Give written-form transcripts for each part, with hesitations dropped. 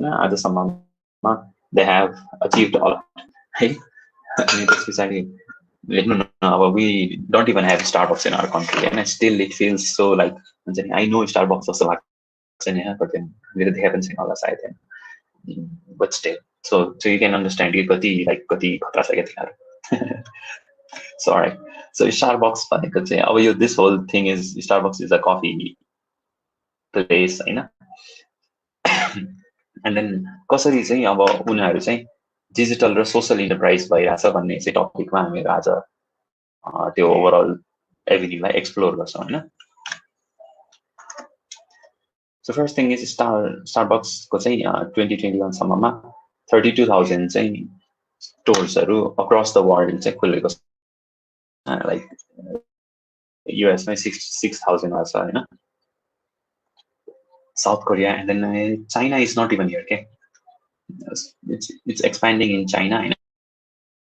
होइन आजसम्ममा they have achieved a lot है अनि त्यस पछाडि हेर्नु न अब we don't even have Starbucks in our country and still it feels so like हुन्छ नि I know Starbucks जस्तो लाग्छ नि but then मेरो देखा पनि छैन होला सायद होइन but still so you can understand कि कति खतरा छ क्या तिनीहरू so alright so Starbucks भनेको चाहिँ अब यो this whole thing is Starbucks is a coffee place होइन and then कसरी चाहिँ अब उनीहरू चाहिँ डिजिटल र सोशल इन्टरप्राइज भइरहेछ भन्ने चाहिँ टपिकमा हामीहरू आज त्यो ओभरअल एभिन्यूलाई एक्सप्लोर गर्छौँ होइन सो फर्स्ट थिङ इज स्टारबक्सको चाहिँ 2021 सम्ममा 32,000 चाहिँ स्टोर्सहरू अक्रस द वर्ल्ड चाहिँ खुलेको छ लाइक युएसमै 6,000 छ होइन South Korea and then China is not even here. Okay, it's expanding in China.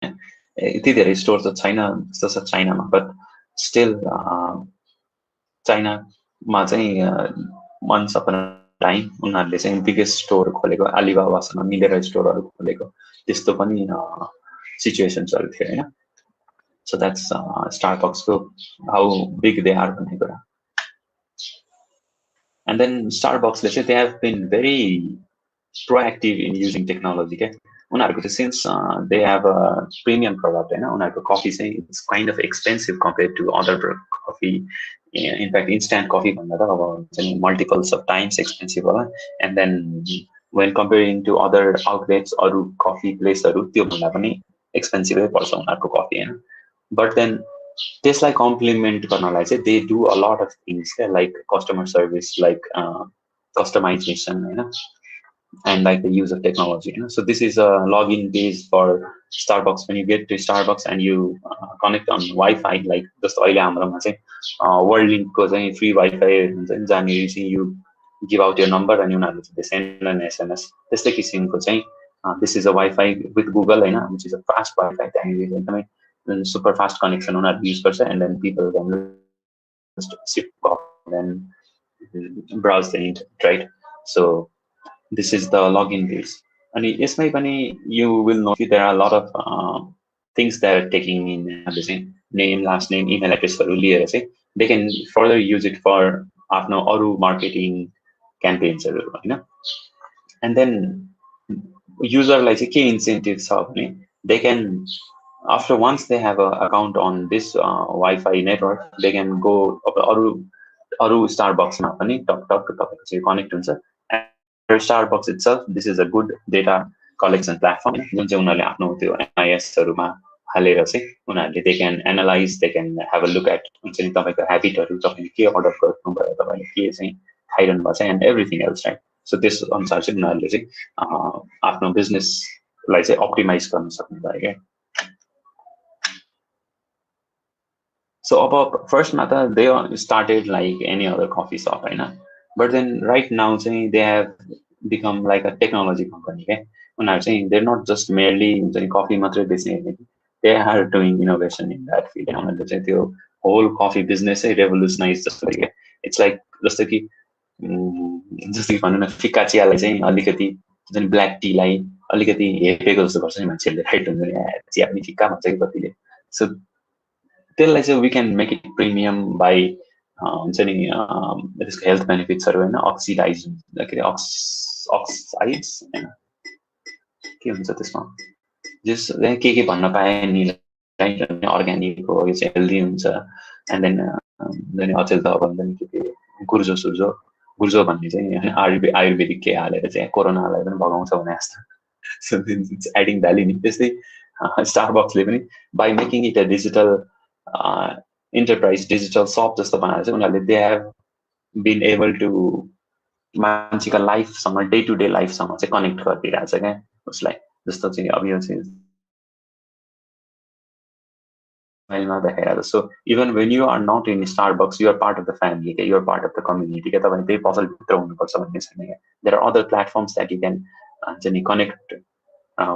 There is stores of China, China, but still China. Once upon a time, उनीहरूले चाहिँ biggest store खोलेको Alibabaसँग मिलेर स्टोरहरू खोलेको त्यस्तो पनि सिचुएसन्सहरू थियो हैन. So that's Starbucks को how big they are भन्ने कुरा. And then Starbucks, let's say they have been very proactive in using technology. Okay, since they have a premium product, coffee it's kind of expensive compared to other coffee. In fact, instant coffee multiples of times expensive. And then when comparing to other outlets or coffee place, expensive coffee. But then त्यसलाई complement गर्नलाई चाहिँ they do a lot of things like customer service, like customization, and like the use of technology. So this is a login page for Starbucks. When you get to Starbucks and you connect on Wi-Fi, like जस्तो अहिले हाम्रोमा चाहिँ world लिङ्कको चाहिँ free wifi हुन्छ नि जहाँनिर चाहिँ you give out your number and उनीहरूले they send an SMS. त्यस्तै किसिमको चाहिँ this is a Wi-Fi with Google Hahn, which is a fast Wi-Fi. त्यहाँनिर एकदमै super fast connection on our use person, and then people can just sit off and browse the internet, right? So this is the login page. And yes, you will know there are a lot of things that are taking in the same name, last name, email address for earlier. They can further use it for Aru marketing campaigns, and then user like key incentives they can. After once they have an account on this Wi-Fi network, they can go Aru Starbucks to connect to and Starbucks itself. This is a good data collection platform. They can analyze, they can have a look at habit and everything else, right? So this business like optimize right? So about first method, they started like any other coffee shop, right? But then right now, they have become like a technology company. Okay? When I'm saying they're not just merely coffee, they are doing innovation in that field. The whole coffee business revolutionized. It's like just like fika chia चाहिँ अलिकति black tea लाई अलिकति हेपेको जस्तो गर्छ नि मान्छेले right हुन्छ नि chia पनि फिका भन्छ कि कतिले. So त्यसलाई चाहिँ we can make it premium by health benefits oxidize oxides के हुन्छ त्यसमा जस के भन्न पाए नि अर्ग्यानिक हो यो चाहिँ हेल्दी हुन्छ एन्ड देन अचेल त भन्दैन के गुर्जो भन्ने चाहिँ आयुर्वेदिक के हालेर चाहिँ कोरोनालाई पनि भगाउँछ भने जस्तो so it's adding value नि त्यस्तै स्टारबक्सले पनि by making it a digital enterprise digital shop जस्तो बनाएर चाहिँ उनीहरूले they have been able to मान्छेको लाइफसँग डे टु डे लाइफसँग चाहिँ कनेक्ट गरिदिरहेछ क्या उसलाई जस्तो चाहिँ अब यो चाहिँ so even when you are not in Starbucks, you are part of the family, you are part of the community. There are other platforms that you can connect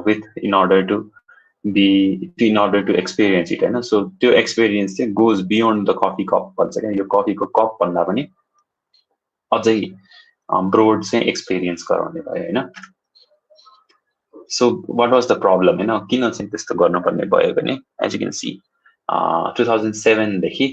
with in order to experience it. So to experience it goes beyond the coffee cup. Your coffee cup broad experience. So what was the problem? किन चाहिँ त्यस्तो गर्नुपर्ने भयो भने as you can see 2007 देखि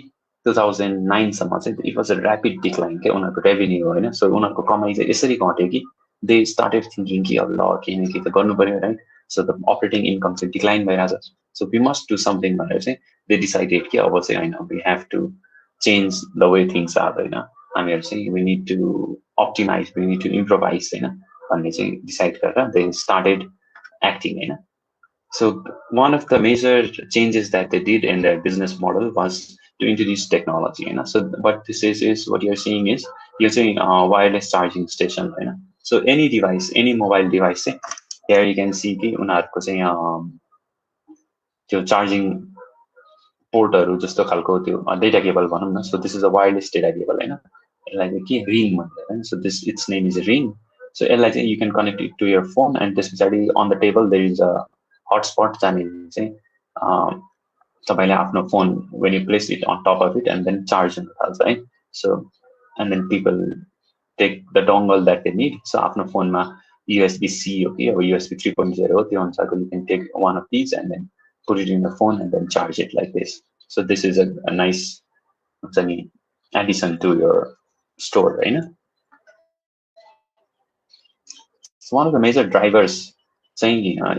2009 सम्म चाहिँ it was a rapid decline के उनीहरूको revenue होइन. So उनीहरूको कमाइ चाहिँ यसरी घट्यो कि they started thinking कि अब ल केही न केही त गर्नु पर्यो, right? So the operating income चाहिँ decline भइरहेछ. So we must do something भनेर चाहिँ they decided कि अब चाहिँ होइन, we have to change the way things are होइन. हामीहरू चाहिँ we need to optimize, we need to improvise होइन भन्ने चाहिँ decide गरेर they started acting होइन. So one of the major changes that they did in their business model was to introduce technology. So what this is what you're seeing is you're seeing a wireless charging station. So any device, any mobile device, here you can see कि उनीहरूको चाहिँ त्यो charging पोर्टहरू जस्तो खालको त्यो data cable भनौँ न. So this is a wireless data cable होइन. यसलाई चाहिँ के रिङ भन्छ होइन. So this its name is a ring. So यसलाई चाहिँ you can connect it to your phone and त्यस पछाडि on the table there is a hotspot जाने चाहिँ तपाईँले आफ्नो phone when you place it on top of it and then charge हुन थाल्छ है. So and then people take the डोङ्गल that they need. सो आफ्नो फोनमा USB-C हो कि अब USB 3.0 हो त्यो अनुसारको you can take one of these and then put it in the phone and then charge it like this. So this is a nice addition to your store, right? So one of the major drivers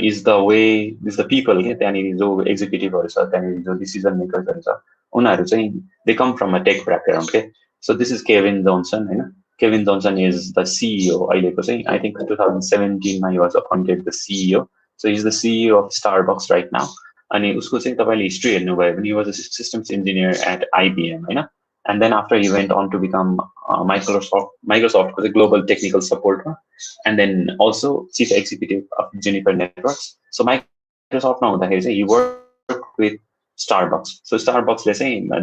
is the way is the people. त्यहाँनिर जो executiveहरू छ, त्यहाँनिर जो decision makers छ, उनीहरू चाहिँ they come from a tech background. Okay, so this is Kevin Johnson, होइन. Kevin Johnson is the CEO. अहिलेको चाहिँ I think 2017 मा he was appointed the CEO. So he's the CEO of Starbucks right now. अनि उसको चाहिँ तपाईँले history हेर्नुभयो भने he was a systems engineer at IBM होइन. And then after he went on to become Microsoft global technical support, and then also chief executive of Juniper Networks. So Microsoft नहुँदाखेरि चाहिँ he worked with Starbucks. So Starbucks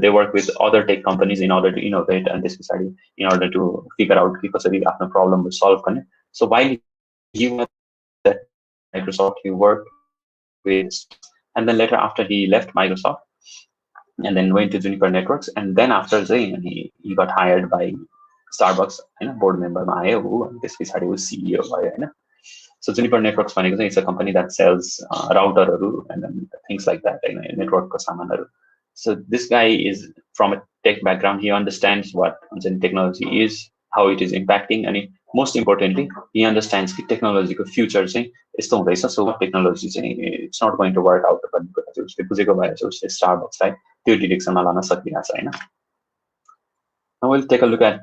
they work with other tech companies in order to innovate and this in order to figure out कि कसरी आफ्नो problem solve गर्ने. So while he was at Microsoft, he worked with, and then later after he left Microsoft and then went to Juniper Networks, and then after he got hired by Starbucks, board member ma ayo and this pachadi उ CEO भयो हैन. So Juniper Networks भनेको चाहिँ it's a company that sells routerहरू and then things like that, network को सामानहरू. So this guy is from a tech background. He understands what technology is, how it is impacting, and most importantly he understands the technology को future चाहिँ यस्तो हुँदैछ. So technology चाहिँ it's not going to work out भन्ने कुरा चाहिँ उसले बुझेको भएर चाहिँ उसले Starbucksलाई त्यो डिरेक्सनमा लान सकिरहेको छ हैन. Now we'll take a look at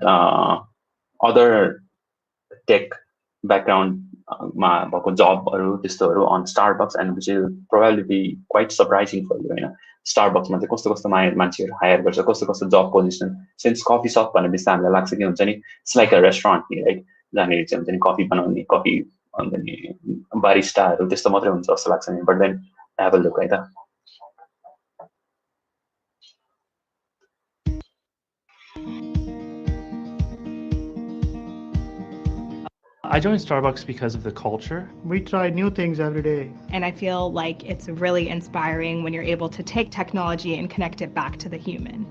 other tech background मा भएको जबहरू त्यस्तोहरू on Starbucks, and which will probably be quite surprising for you Hahn. Starbucks मा चाहिँ कस्तो कस्तो मान्छेहरू हायर गर्छ, कस्तो कस्तो जब पोजिसन. सिन्स कफी सप भने बिस्ता हामीलाई लाग्छ कि हुन्छ नि इट्स लाइक अ रेस्टुरेन्ट नि, राइट. जहाँनिर चाहिँ हुन्छ नि कफी बनाउने, कफी अन्त नि बारिस्टाहरू त्यस्तो मात्रै हुन्छ जस्तो लाग्छ नि. But then have a look है त. I joined Starbucks because of the culture. We try new things every day. And I feel like it's really inspiring when you're able to take technology and connect it back to the human.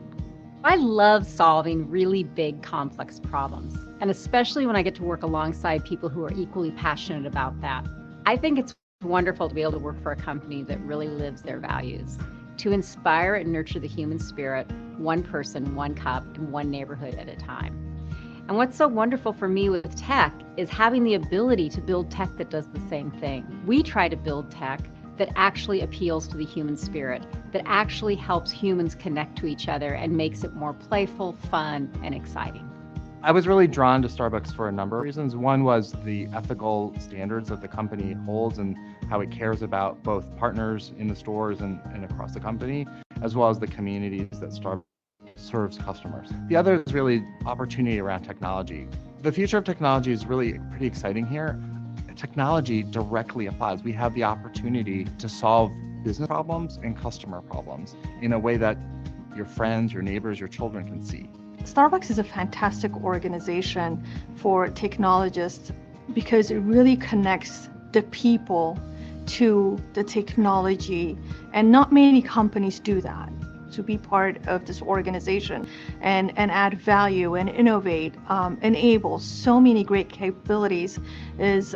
I love solving really big, complex problems, and especially when I get to work alongside people who are equally passionate about that. I think it's wonderful to be able to work for a company that really lives their values, to inspire and nurture the human spirit, one person, one cup, and one neighborhood at a time. And what's so wonderful for me with tech is having the ability to build tech that does the same thing. We try to build tech that actually appeals to the human spirit, that actually helps humans connect to each other and makes it more playful, fun, and exciting. I was really drawn to Starbucks for a number of reasons. One was the ethical standards that the company holds and how it cares about both partners in the stores and across the company, as well as the communities that Starbucks serves customers. The other is really opportunity around technology. The future of technology is really pretty exciting here. Technology directly applies. We have the opportunity to solve business problems and customer problems in a way that your friends, your neighbors, your children can see. Starbucks is a fantastic organization for technologists because it really connects the people to the technology, and not many companies do that. to be part of this organization and add value and innovate, enable so many great capabilities is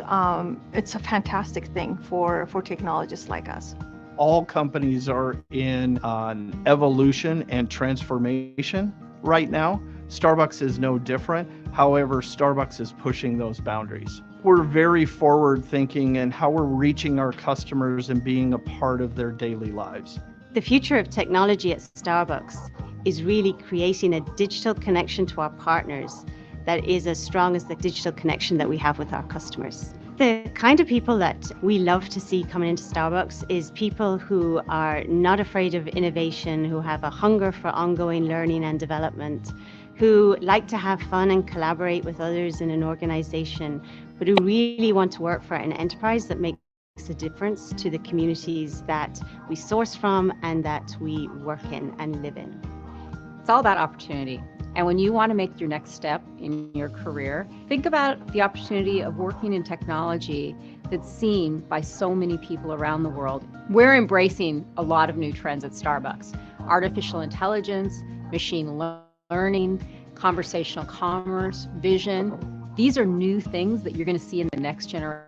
it's a fantastic thing for technologists like us. All companies are in an evolution and transformation right now. Starbucks is no different. However, Starbucks is pushing those boundaries. We're very forward thinking in how we're reaching our customers and being a part of their daily lives. The future of technology at Starbucks is really creating a digital connection to our partners that is as strong as the digital connection that we have with our customers. The kind of people that we love to see coming into Starbucks is people who are not afraid of innovation, who have a hunger for ongoing learning and development, who like to have fun and collaborate with others in an organization, but who really want to work for an enterprise that makes a difference to the communities that we source from and that we work in and live in. It's all about opportunity. And when you want to make your next step in your career, think about the opportunity of working in technology that's seen by so many people around the world. We're embracing a lot of new trends at Starbucks. Artificial intelligence, machine learning, conversational commerce, vision. These are new things that you're going to see in the next generation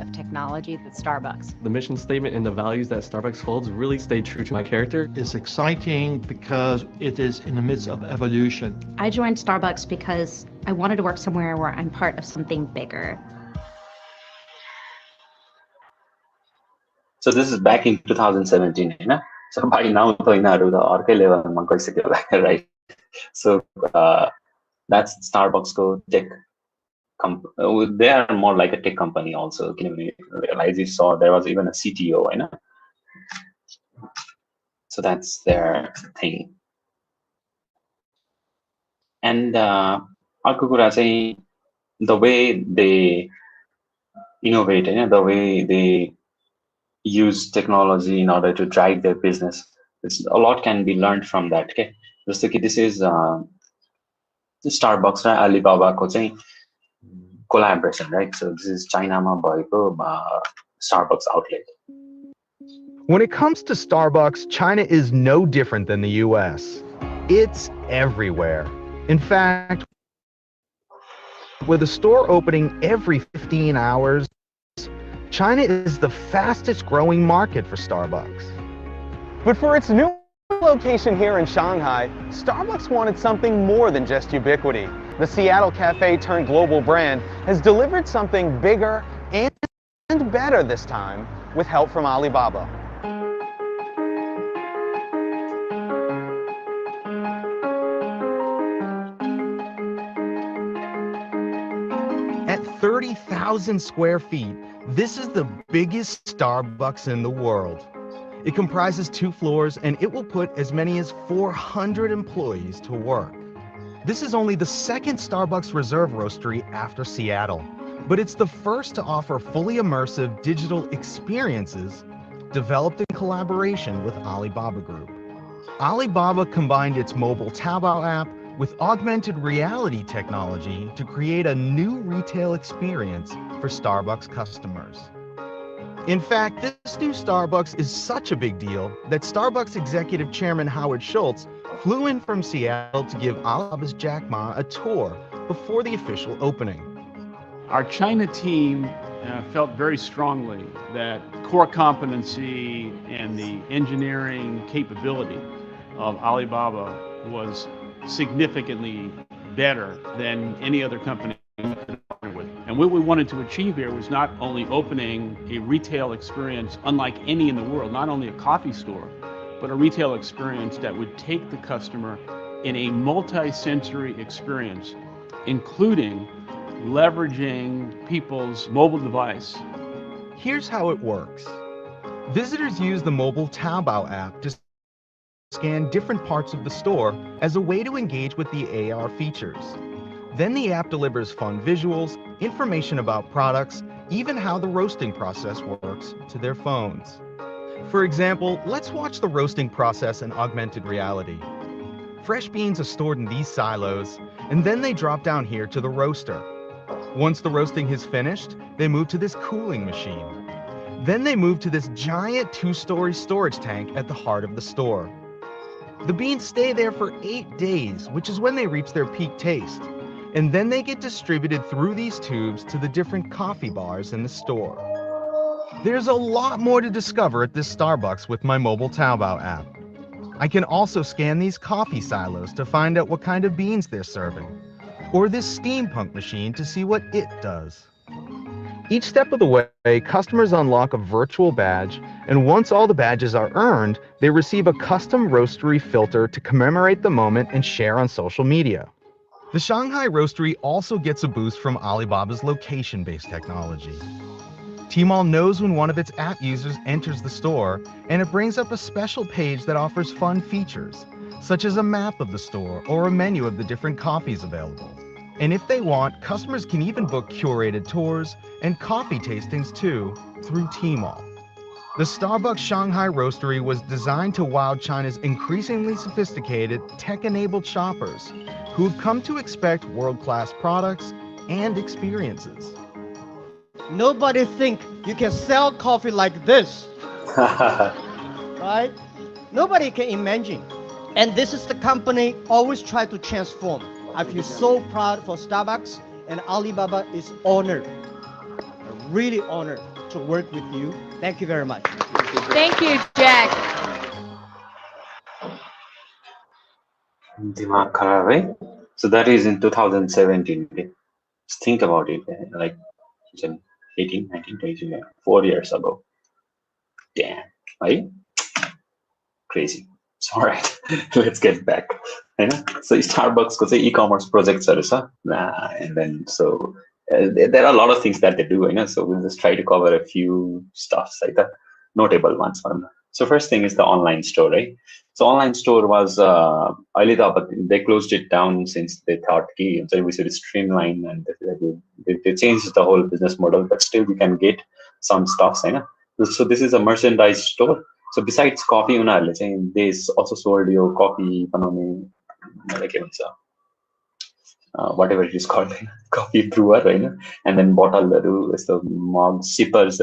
of technology at Starbucks. The mission statement and the values that Starbucks holds really stay true to my character. It's exciting because it is in the midst of evolution. I joined Starbucks because I wanted to work somewhere where I'm part of something bigger. So this is back in 2017, you know? So by now, the level, right? So that's Starbucks go tech. They are more like a tech company also. Can you realize you saw there was even a CTO, you know? So that's their thing. And अर्को कुरा चाहिँ the way they innovate, you know, the way they use technology in order to drive their business. A lot can be learned from that. Okay, just like this is Starbucks and Alibaba ko चाहिँ collaboration, right? So this is China ma bhayeko Starbucks outlet. When it comes to Starbucks, China is no different than the US. It's everywhere. In fact, with a store opening every 15 hours, China is the fastest growing market for Starbucks. But for its new location here in Shanghai, Starbucks wanted something more than just ubiquity. The Seattle Cafe turned global brand has delivered something bigger and better this time with help from Alibaba. At 30,000 square feet, this is the biggest Starbucks in the world. It comprises 2 floors and it will put as many as 400 employees to work. This is only the second Starbucks Reserve Roastery after Seattle, but it's the first to offer fully immersive digital experiences developed in collaboration with Alibaba Group. Alibaba combined its mobile Taobao app with augmented reality technology to create a new retail experience for Starbucks customers. In fact, this new Starbucks is such a big deal that Starbucks Executive Chairman Howard Schultz flew in from Seattle to give Alibaba's Jack Ma a tour before the official opening. Our China team felt very strongly that core competency and the engineering capability of Alibaba was significantly better than any other company we could partner with. And what we wanted to achieve here was not only opening a retail experience unlike any in the world, not only a coffee store, but a retail experience that would take the customer in a multi-sensory experience, including leveraging people's mobile device. Here's how it works. Visitors use the mobile Taobao app to scan different parts of the store as a way to engage with the AR features. Then the app delivers fun visuals, information about products, even how the roasting process works to their phones. For example, let's watch the roasting process in augmented reality. Fresh beans are stored in these silos, and then they drop down here to the roaster. Once the roasting is finished, they move to this cooling machine. Then they move to this giant 2-story storage tank at the heart of the store. The beans stay there for 8 days, which is when they reach their peak taste. And then they get distributed through these tubes to the different coffee bars in the store. There's a lot more to discover at this Starbucks with my mobile Taobao app. I can also scan these coffee silos to find out what kind of beans they're serving, or this steampunk machine to see what it does. Each step of the way, customers unlock a virtual badge, and once all the badges are earned, they receive a custom roastery filter to commemorate the moment and share on social media. The Shanghai Roastery also gets a boost from Alibaba's location-based technology. Tmall knows when one of its app users enters the store, and it brings up a special page that offers fun features, such as a map of the store or a menu of the different coffees available. And if they want, customers can even book curated tours and coffee tastings too through Tmall. The Starbucks Shanghai Roastery was designed to wow China's increasingly sophisticated, tech-enabled shoppers who've come to expect world-class products and experiences. Nobody think you can sell coffee like this, right? Nobody can imagine. And this is the company always try to transform. I feel so proud for Starbucks, and Alibaba is honored, really honored to work with you. Thank you very much. Thank you, Jack. Dimag kharab hai. So that is in 2017. Just think about it, like 18, 19, 20, 4 years ago. Damn, right? Crazy. It's all right. Let's get back. So Starbucks ko e-commerce projects and then so there are a lot of things that they do. So we'll just try to cover a few stuffs like the notable ones. So first thing is the online store, right? So online store was they closed it down since they thought we should streamline, and they changed the whole business model, but still we can get some stuffs. So this is a merchandise store. So besides coffee, they also sold your coffee, like whatever it is called, coffee brewer, right? And then bottle, so mug, sippers,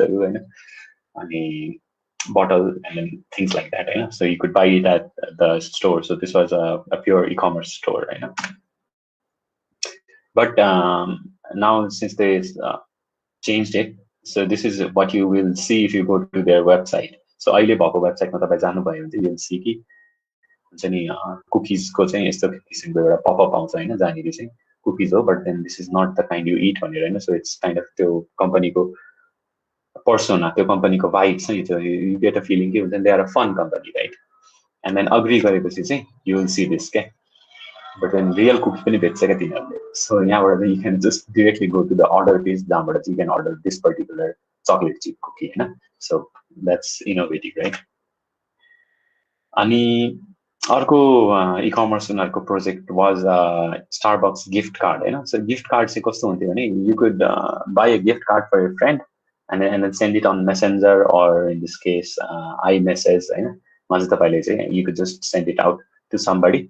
bottle, and then things like that. So you could buy it at the store. So this was a pure e-commerce store, right? But now since they changed it, so this is what you will see if you go to their website. So Alibaba website you'll see ki cookies ko pop-up cookies, but then this is not the kind you eat on it. So it's kind of the company ko persona, the company ko vibes. You get a feeling then they are a fun company, right? And then agree you will see this. But then real cookie so you can just directly go to the order page, you can order this particular chocolate chip cookie. So that's innovative, right? Ani arko e-commerce project was Starbucks gift card. So gift card you could buy a gift card for your friend and then send it on Messenger, or in this case iMessage. You could just send it out to somebody.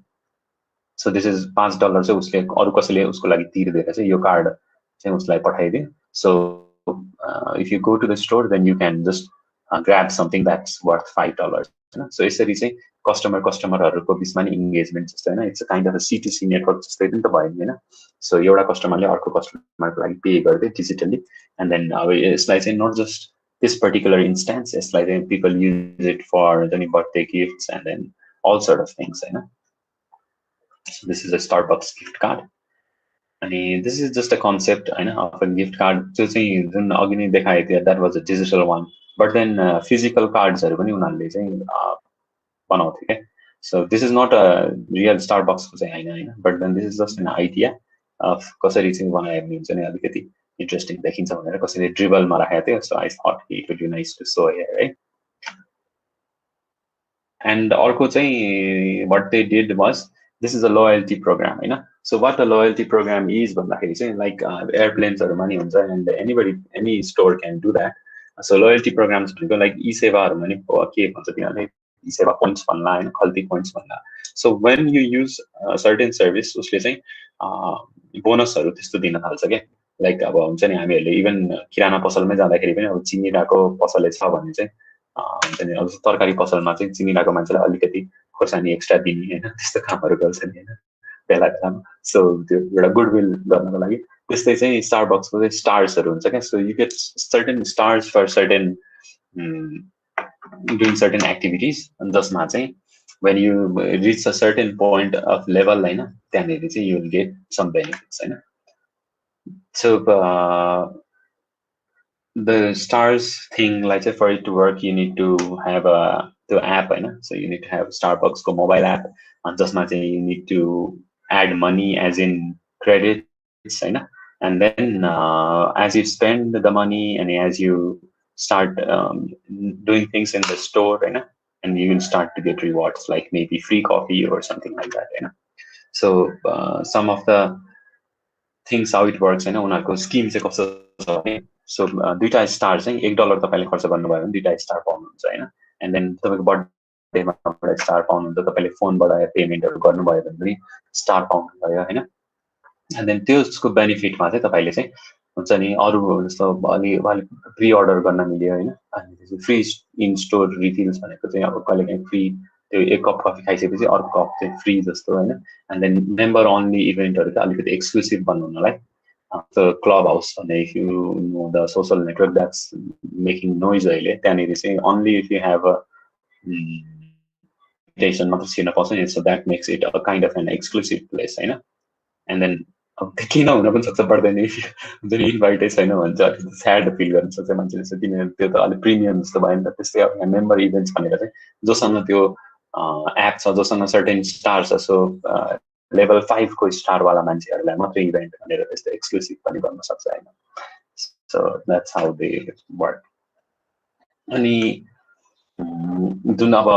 So this is $5 उसले अरु कसैले उसको लागि तिर्दिएर चाहिँ यो card चाहिँ उसलाई पठाइदिए. So if you go to the store, then you can just grab something that's worth $5. So यसरी चाहिँ कस्टमरहरुको बिचमा नि engagement जस्तो हैन, it's a kind of a C2C network जस्तै पनि त भयो हैन. So एउटा कस्टमरले अर्को कस्टमरको लागि पे गर्दै digitally, and then यसलाई चाहिँ not just this particular instance, यसलाई चाहिँ people use it for any birthday gifts and then all sort of things Hahn. So this is a Starbucks gift card. And this is just a concept of a gift card. So that was a digital one. But then physical cards are so this is not a real Starbucks, but then this is just an idea of interesting. So I thought it would be nice to show here, right? And what they did was, this is a loyalty program, So what a loyalty program is, like airplanes or money, and any store can do that. So loyalty programs like e-seva money, e-seva points line, quality points line. So when you use a certain service, bonus like even kirana pasalma जाँदाखेरि पनि अब चिनी राको पसलले छ भने चाहिँ तरकारी पसलमा चाहिँ चिनी राको मान्छेलाई अलिकति खोर्सानी एक्स्ट्रा दिने होइन त्यस्तो कामहरू गर्छ नि होइन बेला बेलामा सो त्यो एउटा गुडविल गर्नको लागि त्यस्तै चाहिँ स्टारबक्सको चाहिँ स्टार्सहरू हुन्छ क्या so you get certain stars for certain doing certain activities जसमा चाहिँ when you reach a certain point of level होइन त्यहाँनिर चाहिँ you will get some benefits होइन so the stars thing like for it to work you need to have the app होइन so you need to have Starbucks को mobile app and जसमा चाहिँ you need to add money as in credits होइन and then as you spend the money and as you start doing things in the store होइन and you will start to get rewards like maybe free coffee or something like that you know so some of the things how it works you know उनीहरुको scheme चाहिँ कस्तो छ भने so दुईटा star चाहिँ $1 तपाईले खर्च गर्नुभयो भने दुईटा स्टार पाउनुहुन्छ हैन and then तपाईको बर्थडेमा एउटा स्टार पाउनुहुन्छ तपाईले फोनबाट पेमेन्टहरु गर्नुभयो भने पनि स्टार पाउनुभयो हैन and then त्यसको बेनिफिटमा चाहिँ तपाईले चाहिँ हुन्छ नि अरु जस्तो अलि प्री अर्डर गर्न मिल्यो हैन अनि त्यसपछि फ्री इन स्टोर रिफिल्स भनेको चाहिँ अब कहिलेकाहीँ फ्री त्यो एक कप कफी खाइसकेपछि अर्को कप चाहिँ फ्री जस्तो हैन एन्ड देन मेम्बर ओन्ली इभेन्टहरु चाहिँ अलिकति exclusive बनाउनलाई the clubhouse and if you know the social network that's making noise अहिले त्यहाँनिर चाहिँ only if you have a invitation मात्र छिर्न पाउँछ so that makes it a kind of an exclusive place Hahn and then किन हुन पनि सक्छ पर्दैन जुन इन्भाइटै छैन भन्छ अलिकति स्याड फिल गर्न सक्छ मान्छेले चाहिँ किन त्यो त अलिक प्रिमियम जस्तो भयो नि त त्यस्तै अब मेम्बर इभेन्ट्स भनेर चाहिँ जोसँग त्यो एप छ जोसँग सर्टेन स्टार छ सो लेभल 5 को स्टार वाला मान्छेहरुलाई मात्र इभेन्ट भनेर त्यस्तो एक्सक्लुसिभ पनि गर्न सक्छ हैन so that's how they work अनि जुन अब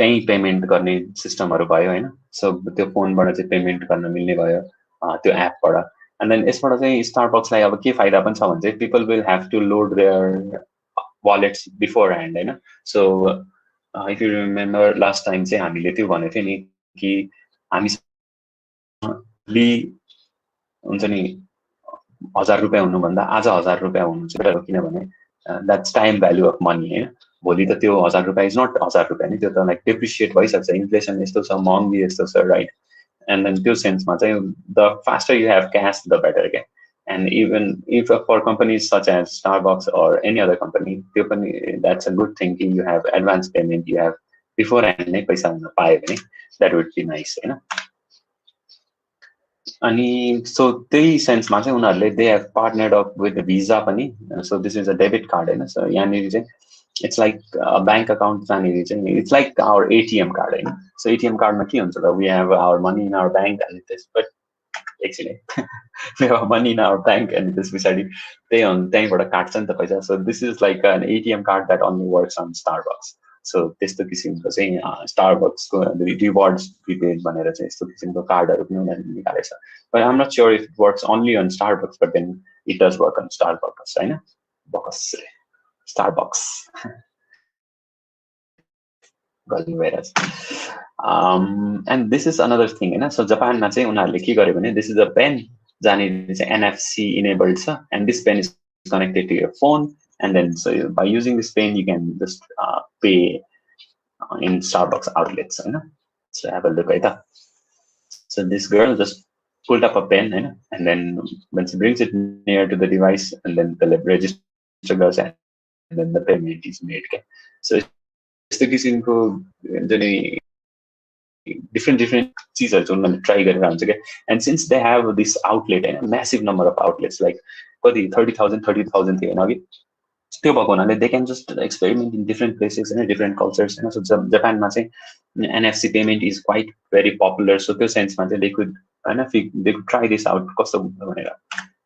त्यही पेमेन्ट गर्ने सिस्टमहरु भयो हैन सो त्यो फोनबाट चाहिँ पेमेन्ट गर्न मिल्ने भयो त्यो एपबाट एन्ड देन यसबाट चाहिँ स्टारबक्सलाई अब के फाइदा पनि छ भने चाहिँ people will have to load their wallets beforehand हैन so if you remember last time चाहिँ हामीले त्यो भनेको थियो नि कि हामी हुन्छ नि 1000 रुपैयाँ हुनुभन्दा आज 1000 रुपैयाँ हुनु चाहिँ बेटर किनभने that's time value of money हैन भोलि त त्यो 1000 रुपैयाँ इज नट 1000 रुपैयाँ नि त्यो त लाइक डेप्रिसिएट भइसक्छ इन्फ्लेसन यस्तो छ महँगी यस्तो छ राइट and then त्यो सेन्समा चाहिँ the faster you have cash the better again and even if for companies such as Starbucks or any other company त्यो पनि that's a good thing you have advance payment you have before and नै पैसा हुन पायो भने that would be nice हैन अनि सो त्यही सेन्समा चाहिँ उनीहरुले they have partnered up with the Visa पनि so this is a debit card Hahn so यहाँनिर चाहिँ it's like a bank account जानेरी चाहिँ it's like our ATM card Hahn so ATM card मा के हुन्छ त we have our money in our bank and this but actually we have money in our bank and this beside त्यहीबाट काट्छ नि त पैसा so this is like an ATM card that only works on Starbucks so त्यस्तो किसिमको चाहिँ Starbucks को rewards prepaid भनेर चाहिँ यस्तो किसिमको कार्डहरु पनि उनीहरुले निकालेछ but I'm not sure if it works only on Starbucks but then it does work on Starbucks Hahn box Starbucks whereas and this is another thing Hahn so Japan मा चाहिँ उनीहरुले के गर्यो भने this is a pen जानेर चाहिँ NFC enabled छ and this pen is connected to your phone and then so by using this pen you can just pay in Starbucks outlets Hahn so have a look at that so this girl just pulled up a pen Hahn and then when she brings it near to the device and then the register goes and then the payment is made okay so यस्तो किसिमको different चिजहरु चाहिँ उनीहरुले try गरेर हुन्छ के and since they have this outlet and a massive number of outlets like कति 30,000 थियो हैन अघि त्यो भएको हुनाले they can just experiment in different places and different cultures Hahn so जापानमा चाहिँ NFC payment is quite very popular so त्यो सेन्समा चाहिँ they could Hahn they could try this out कस्तो हुन्छ भनेर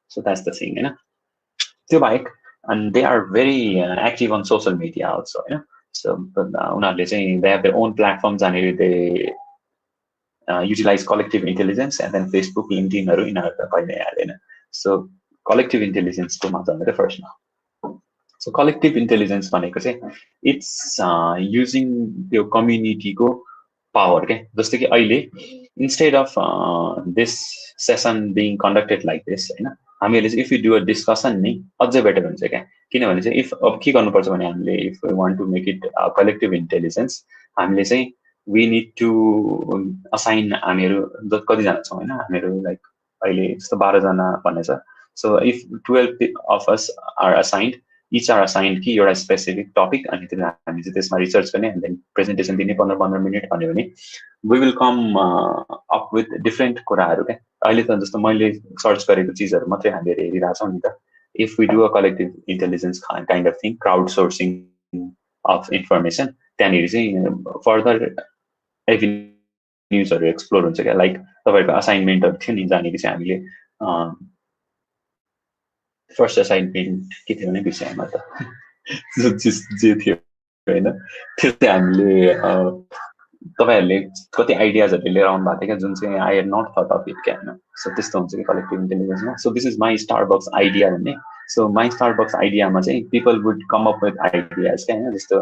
so that's the thing हैन त्यो बाहेक and they are very active on social media also you know so उनीहरुले चाहिँ they have their own platforms and they utilize collective intelligence and then Facebook LinkedIn हरु यिनीहरु त कहिले आएन so collective intelligence को मात्र भनेर first now so collective intelligence भनेको चाहिँ it's using त्यो community को power के जस्तै कि अहिले instead of this session being conducted like this हैन हामीले चाहिँ if we do a discussion नि अझै बेटर हुन्छ क्या किनभने चाहिँ if अब के गर्नुपर्छ भने हामीले if we want to make it collective intelligence हामीले चाहिँ we need to assign हामीहरू कतिजना छौँ होइन हामीहरू लाइक अहिले जस्तो 12 जना भन्ने छ so if 12 of us are assigned each are assigned कि एउटा specific topic अनि हामी चाहिँ त्यसमा रिसर्च गर्ने and then presentation दिने 15 मिनेट भन्यो भने we will come up with different कुराहरू क्या अहिले त जस्तो मैले सर्च गरेको चिजहरू मात्रै हामीहरू हेरिरहेछौँ नि त if we do a collective intelligence kind of thing crowdsourcing of information त्यहाँनिर चाहिँ further एभिन्युजहरू एक्सप्लोर हुन्छ क्या लाइक तपाईँको असाइनमेन्टहरू थियो नि जहाँनिर चाहिँ हामीले फर्स्ट असाइनमेन्ट के थियो भने विषयमा त जे थियो होइन त्यो चाहिँ हामीले तपाईँहरूले कति आइडियाजहरूले लिएर आउनु भएको थियो क्या जुन चाहिँ I had not thought of it क्या होइन सो त्यस्तो हुन्छ कि कलेक्टिभ इन्टेलिजेन्समा so this is my Starbucks idea भन्ने सो माई स्टारबक्स आइडियामा चाहिँ people would come up with ideas क्या होइन जस्तो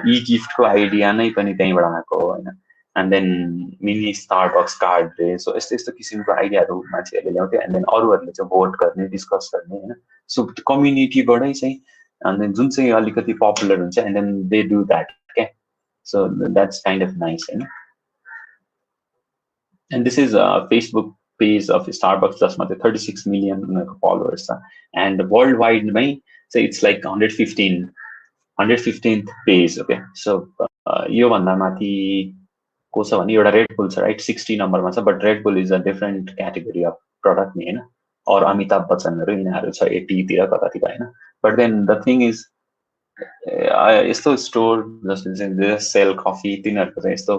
ई गिफ्टको आइडिया नै पनि त्यहीँबाट आएको हो होइन एन्ड देन मिनी स्टारबक्स कार्डले सो यस्तो यस्तो किसिमको आइडियाहरू मान्छेहरूले ल्याउँथ्यो एन्ड देन अरूहरूले चाहिँ भोट गर्ने डिस्कस गर्ने होइन सो कम्युनिटीबाटै चाहिँ एन्ड देन जुन चाहिँ अलिकति पपुलर हुन्छ and then they do that क्या so that's kind of nice होइन and this is Facebook page of Starbucks जसमा चाहिँ 36 मिलियन उनीहरूको फलोवर्स छ एन्ड वर्ल्ड वाइडमै चाहिँ it's like 115th page okay so योभन्दा माथि को छ भने एउटा रेड बुल छ राइट 60 नम्बरमा छ but red bull is a different category of product नि होइन अरू अमिताभ बच्चनहरू यिनीहरू छ 80तिर कतातिर होइन but then the thing is यस्तो स्टोर जसले चाहिँ सेल कफी तिनीहरूको चाहिँ यस्तो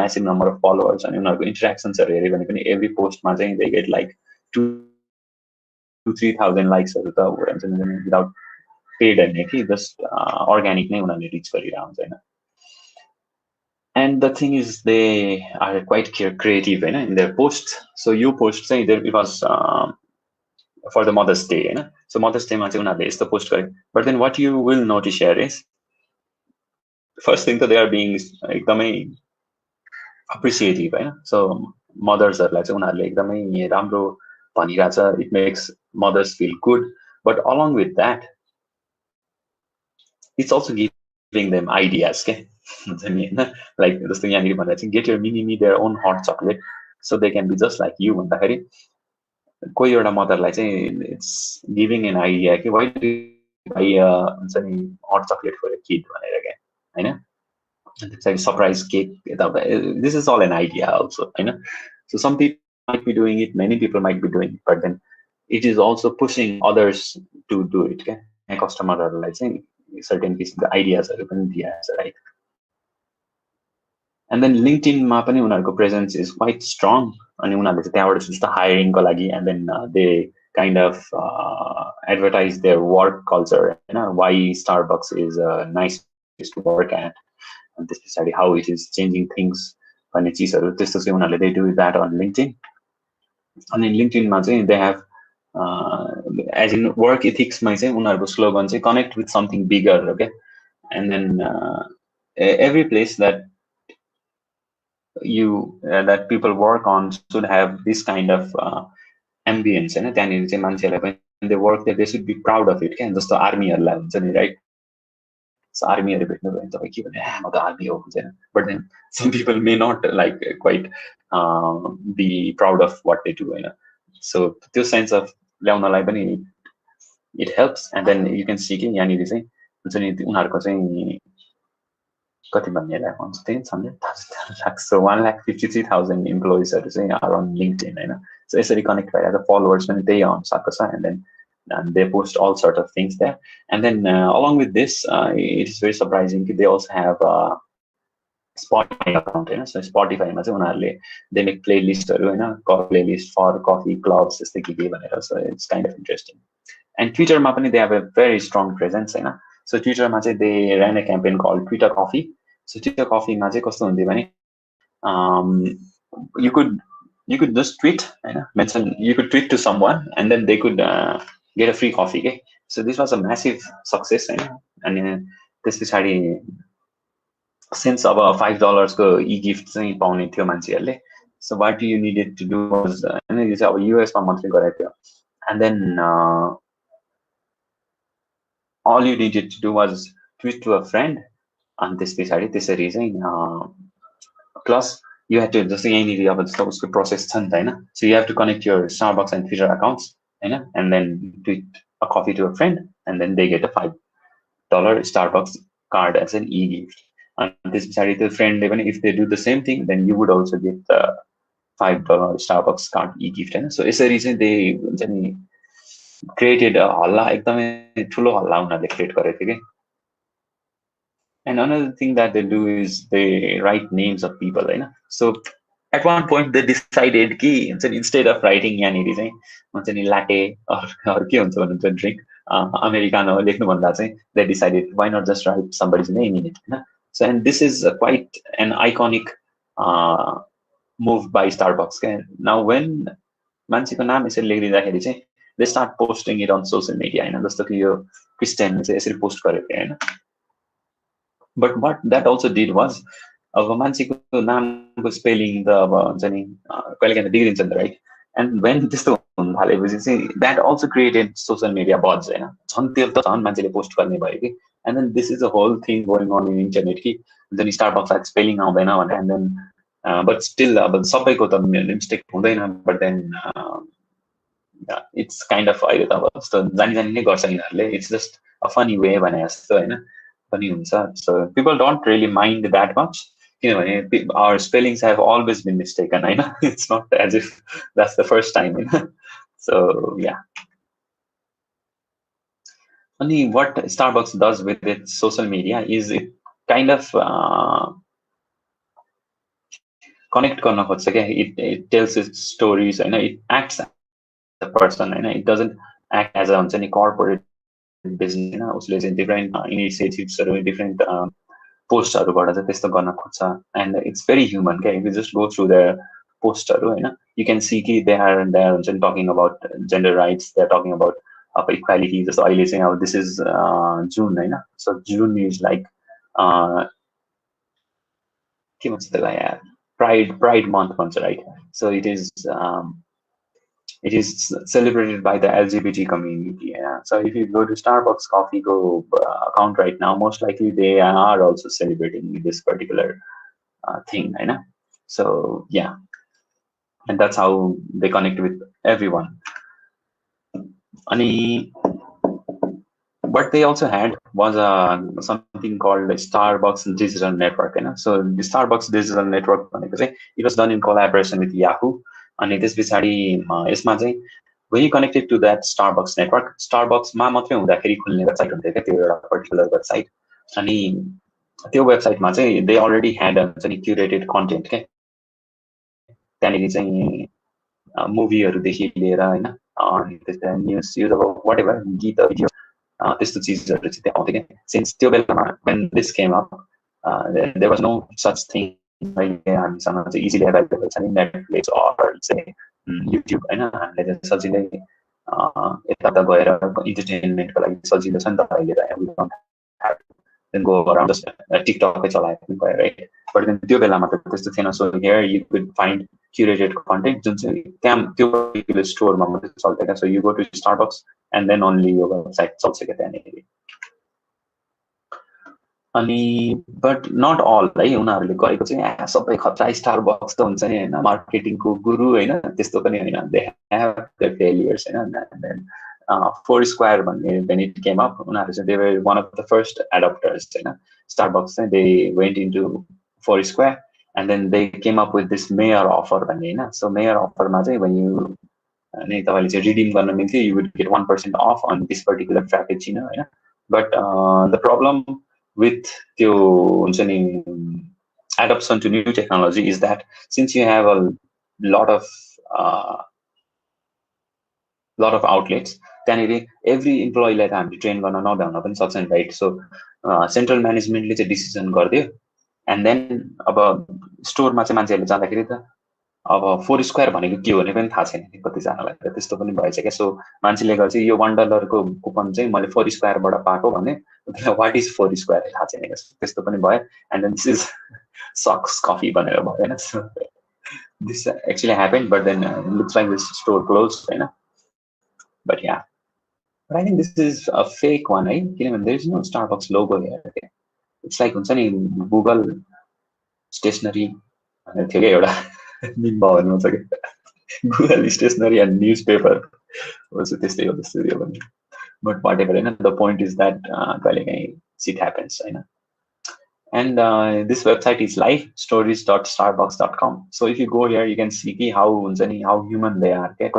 म्यासिभ नम्बर अफ फलोवर्स अनि उनीहरूको इन्टरेक्सन्सहरू हेऱ्यो भने पनि एभ्री पोस्टमा चाहिँ दे गेट लाइक 2-3,000 लाइक्सहरू त हुन्छ विदाउट पेड होइन कि जस्ट अर्ग्यानिक नै उनीहरूले रिच गरिरहेको हुन्छ होइन and the thing is they are quite creative होइन इन देयर पोस्ट सो यो पोस्ट चाहिँ it was for the Mother's Day होइन सो मदर्स डेमा चाहिँ उनीहरूले यस्तो पोस्ट गरे but then what you will notice here is first thing त दे आर बिङ एकदमै अप्रिसिएटिभ होइन सो मदर्सहरूलाई चाहिँ उनीहरूले एकदमै राम्रो भनिरहेछ it makes mothers feel good but along with that it's also giving them ideas के हुन्छ नि होइन लाइक जस्तो यहाँनिर भन्दा चाहिँ get your mini their own hot chocolate so they can be just like you भन्दाखेरि कोही एउटा मदरलाई चाहिँ इट्स गिभिङ एन आइडिया कि वाइ हुन्छ नि हट चक्लेट फर अ किड भनेर क्या होइन सरप्राइज केक यताउता this is all an idea also होइन so some people might be doing it many people might be doing but then it is also pushing others to do it क्या कस्टमरहरूलाई चाहिँ certain किसिमको आइडियाजहरू पनि दिइरहेको छ right and then लिङ्क्डइनमा पनि उनीहरूको प्रेजेन्स इज क्वाइट स्ट्रङ अनि उनीहरूले चाहिँ त्यहाँबाट जस्तो हायरिङको लागि and then they kind of advertise their work culture होइन why Starbucks is a nice place to work at अनि त्यस पछाडि how it is changing things भन्ने चिजहरू त्यस्तो चाहिँ उनीहरूले दे डु द्याट अन लिङ्क्डइन अनि लिङ्क्डइनमा चाहिँ they have as in work इथिक्समै चाहिँ उनीहरूको स्लोगन चाहिँ कनेक्ट विथ समथिङ बिगर हो क्या and then every place that that people work on should have this kind of ambience होइन त्यहाँनिर चाहिँ मान्छेलाई पनि they work there they should be proud of it क्या जस्तो आर्मीहरूलाई हुन्छ नि राइट सो आर्मीहरू भेट्नु भयो भने तपाईँ के भने म त आर्मी हो हुन्छ but then some people may not like quite be proud of what they do होइन सो त्यो सेन्स अफ ल्याउनलाई पनि it helps and then you can see कि यहाँनिर चाहिँ हुन्छ नि उनीहरूको चाहिँ कति भन्नेलाई भन्छ 10,000 सो 1,53,000 इम्प्लोइजहरू चाहिँ आर अन लिङ्क्डइन होइन सो यसरी कनेक्ट भइरहेको फलोवर्स पनि त्यही अनुसारको छ and then they post all sort of things there and then along with this it is very surprising कि they also have Spotify account होइन सो स्पोटिफाईमा चाहिँ उनीहरूले दे मेक प्ले लिस्टहरू होइन play list for coffee clubs यस्तै के भनेर so it's kind of interesting end ट्विटरमा पनि they have a very strong presence होइन सो ट्विटरमा चाहिँ दे ran a campaign called Twitter Coffee. So Twitter Coffee मा चाहिँ कस्तो हुन्थ्यो भने you could just tweet, mention you could tweet to someone and then they could get a free coffee. Okay? So this was a massive success, and this is how since about $5 को e-gift चाहिँ पाउने थियो मान्छेहरूले. So what you needed to do was यो चाहिँ अब US मा मात्रै गरेको थियो, and then all you needed to do was tweet to a friend, and this पछाडि त्यसरी चाहिँ Plus, you have to just यहीँनिर अब जस्तो उसको प्रोसेस छ नि त हैन, so you have to connect your Starbucks and Twitter accounts Hahn, and then tweet a coffee to a friend, and then they get a $5 Starbucks card as an e-gift. And this the friend, even if they do the same thing, then you would also get the $5 Starbucks card e-gift. So it's a reason they created a halla, ekdamai ठुलो हल्ला उनीहरूले create गरेको थियो के. And another thing that they do is they write names of people, right? So at one point they decided कि instead of writing यहाँनिर चाहिँ हुन्छ नि latte or के हुन्छ भन्नुहुन्छ drink Americano लेख्नु भन्दा चाहिँ they decided why not just write somebody's name in it, Hahn? So and this is quite an iconic move by Starbucks. Okay? Now when मान्छेको नाम यसरी लेखिदिँदाखेरि चाहिँ they start posting it on social media, हैन? जस्तो कि यो क्रिस्टियनले चाहिँ यसरी post गरेको थियो हैन. But what that also did was अब मान्छेको नामको स्पेलिङ त अब हुन्छ नि कहिलेकाहीँ बिग्रिन्छ नि, राइट? And when त्यस्तो हुन थालेपछि चाहिँ that also created social media bots, हैन? झन् त्यो त झन् मान्छेले पोस्ट गर्ने भयो कि. And then this is a whole thing going on in internet कि हुन्छ नि Starbucks like स्पेलिङ आउँदैन भने, and then but still अब सबैको त मिस्टेक हुँदैन, but then it's kind of अहिले त अब जस्तो जानी जानी नै गर्छ यिनीहरूले, it's just a funny way भने जस्तो हैन, funny हुन्छ. So people don't really mind that much. Our spellings have always been mistaken. I know it's not as if that's the first time. So yeah. Only what Starbucks does with its social media is it kind of connect गर्न खोज्छ क्या. It tells its stories. It acts as a person. It doesn't act as a हुन्छ नि corporate business. उसले चाहिँ different initiatives, different postहरुबाट चाहिँ त्यस्तो गर्न खोज्छ, and it's very human. Okay, if you just go through their postहरु Hahn, you can see कि they are हुन्छ नि talking about gender rights, they are talking about equality. जस्तो अहिले चाहिँ अब this is June Hahn, so June is like के भन्छ त्यसलाई यार, pride month भन्छ, right? So it is celebrated by the LGBT community. Yeah. So if you go to Starbucks Coffee Go account right now, most likely they are also celebrating this particular thing, you know? So yeah, and that's how they connect with everyone. What they also had was something called the Starbucks Digital Network. You know? So the Starbucks Digital Network, it was done in collaboration with Yahoo. And this when you connected to that Starbucks network, Starbucks मा मात्रै हुँदाखेरि खुल्ने website हुन्थ्यो क्या, त्यो एउटा particular website. अनि त्यो वेबसाइटमा चाहिँ they already had curated content के. त्यहाँनिर चाहिँ मुभीहरुदेखि लिएर हैन, अनि त्यस्तै न्यूज whatever, गीत भिडियो त्यस्तो चीजहरु चाहिँ त्यहाँ आउँथ्यो के. Since त्यो बेलामा when this came up, there was no such thing. हामीसँग चाहिँ इजिली एभाइलेबल छ नि नेटफ्लिक्स अर चाहिँ युट्युब हैन, हामीले सजिलै यता गएर इन्टरटेनमेन्टको लागि सजिलो छ नि त अहिले त. गो अराउन्ड जस्ट टिकटकै चलाएको पनि भयो, राइट? बट त्यो बेलामा त त्यस्तो थिएन. So here you could find curated content जुन चाहिँ त्यहाँ त्यो पर्टिकुलर स्टोरमा मात्रै चल्थ्यो क्या. So you go to Starbucks and then only यो वेबसाइट चल्छ क्या त्यहाँनिर. अनि बट नट अल है, उनीहरूले गरेको चाहिँ सबै खतरा स्टारबक्स त हुन्छ नि हैन, मार्केटिङको गुरु हैन, त्यस्तो पनि हैन. दे ह्याभ देयर फेलियर्स हैन. देन Foursquare भन्ने when it came up, उनीहरू चाहिँ they were one of the first adopters Hahn. Starbucks चाहिँ they went into Foursquare and then they came up with this mayor offer भन्ने हैन. So mayor offer मा चाहिँ when you नै तपाईले चाहिँ redeem गर्न मिल्थ्यो, you would get 1% off on this particular frappuccino Hahn. But the problem with the adoption to new technology is that since you have a lot of outlets, then every employee like I'm trained on another such and right. So central management is a decision gardeo, and then about store मान्छेहरुले अब Foursquare भनेको के हो भने पनि थाहा छैन कतिजनालाई, त्यस्तो पनि भएछ क्या. सो मान्छेले गर्छ यो $1 को कुपन चाहिँ मैले Foursquare बाट पाएको भने व्हाट इज Foursquare थाहा छैन, त्यस्तो पनि भयो. And then this is sucks coffee भनेर भयो हैन. So this actually happened, but then looks like this store close हैन. But yeah, but I think this is a fake one है, किनभने there is no Starbucks logo here. It's like हुन्छ नि Google stationery थियो क्या एउटा भर्नु छ कि Google stationery end news paper त्यस्तै हो जस्तो थियो भने बट वाट एभर होइन द पोइन्ट इज द्याट कहिलेकाहीँ सिट ह्यापन्स होइन and this website is lifestories.starbucks.com. So if you go here, you can see how human they are. Okay,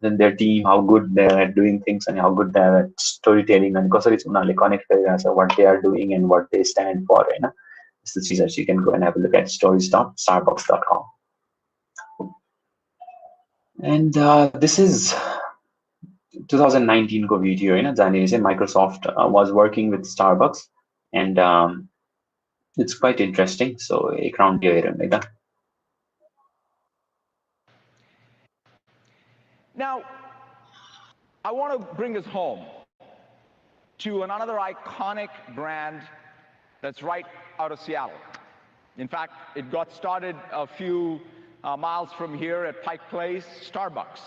then their team, how good they are at doing things, and how good they are at storytelling, and connect what they are doing and what they stand for. Right? So you can go and have a look at stories.starbucks.com. And this is 2019 ko video. Microsoft was working with Starbucks, and it's quite interesting. So ek round here. Now, I want to bring us home to another iconic brand that's right out of Seattle. In fact, it got started a few miles from here at Pike Place, Starbucks.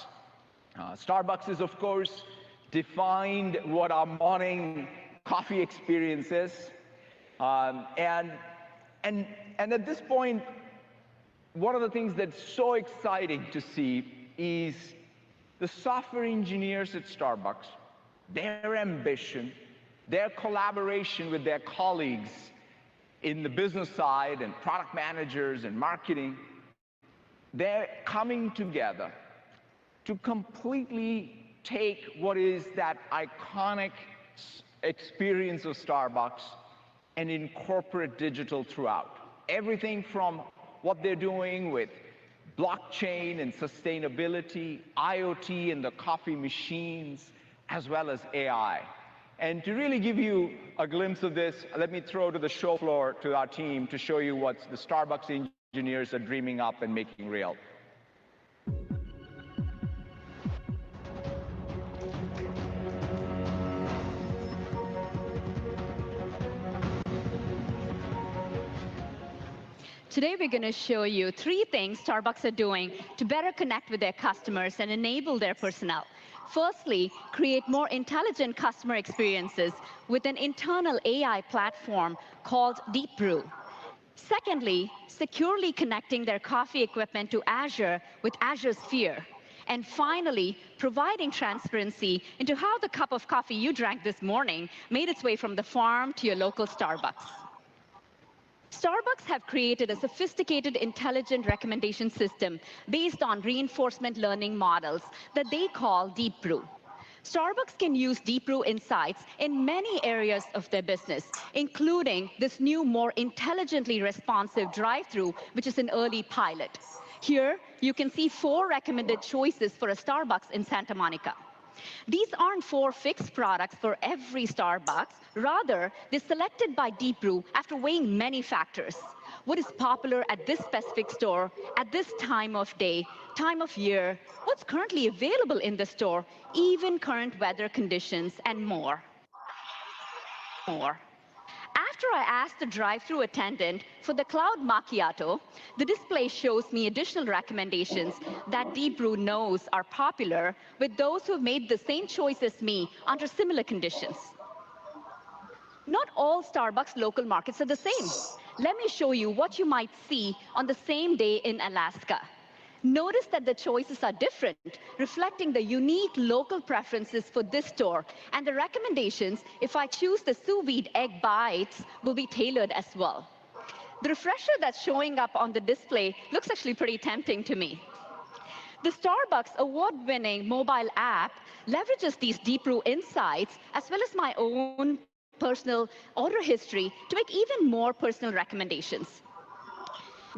Starbucks is, of course, defined what our morning coffee experience is. And at this point, one of the things that's so exciting to see is the software engineers at Starbucks, their ambition, their collaboration with their colleagues in the business side and product managers and marketing, they're coming together to completely take what is that iconic experience of Starbucks and incorporate digital throughout. Everything from what they're doing with blockchain and sustainability, IoT and the coffee machines, as well as AI. And to really give you a glimpse of this, let me throw to the show floor to our team to show you what the Starbucks engineers are dreaming up and making real. Today, we're going to show you 3 things Starbucks are doing to better connect with their customers and enable their personnel. Firstly, create more intelligent customer experiences with an internal AI platform called Deep Brew. Secondly, securely connecting their coffee equipment to Azure with Azure Sphere. And finally, providing transparency into how the cup of coffee you drank this morning made its way from the farm to your local Starbucks. Starbucks have created a sophisticated intelligent recommendation system based on reinforcement learning models that they call Deep Brew. Starbucks can use Deep Brew insights in many areas of their business, including this new, more intelligently responsive drive-thru, which is an early pilot. Here, you can see 4 recommended choices for a Starbucks in Santa Monica. These aren't 4 fixed products for every Starbucks. Rather, they're selected by Deep Brew after weighing many factors. What is popular at this specific store, at this time of day, time of year, what's currently available in the store, even current weather conditions, and more. After I asked the drive-thru attendant for the Cloud Macchiato, the display shows me additional recommendations that Deep Brew knows are popular with those who have made the same choice as me under similar conditions. Not all Starbucks local markets are the same. Let me show you what you might see on the same day in Alaska. Notice that the choices are different, reflecting the unique local preferences for this store, and the recommendations, if I choose the sous vide egg bites, will be tailored as well. The refresher that's showing up on the display looks actually pretty tempting to me. The Starbucks award-winning mobile app leverages these Deep Brew insights as well as my own personal order history to make even more personal recommendations.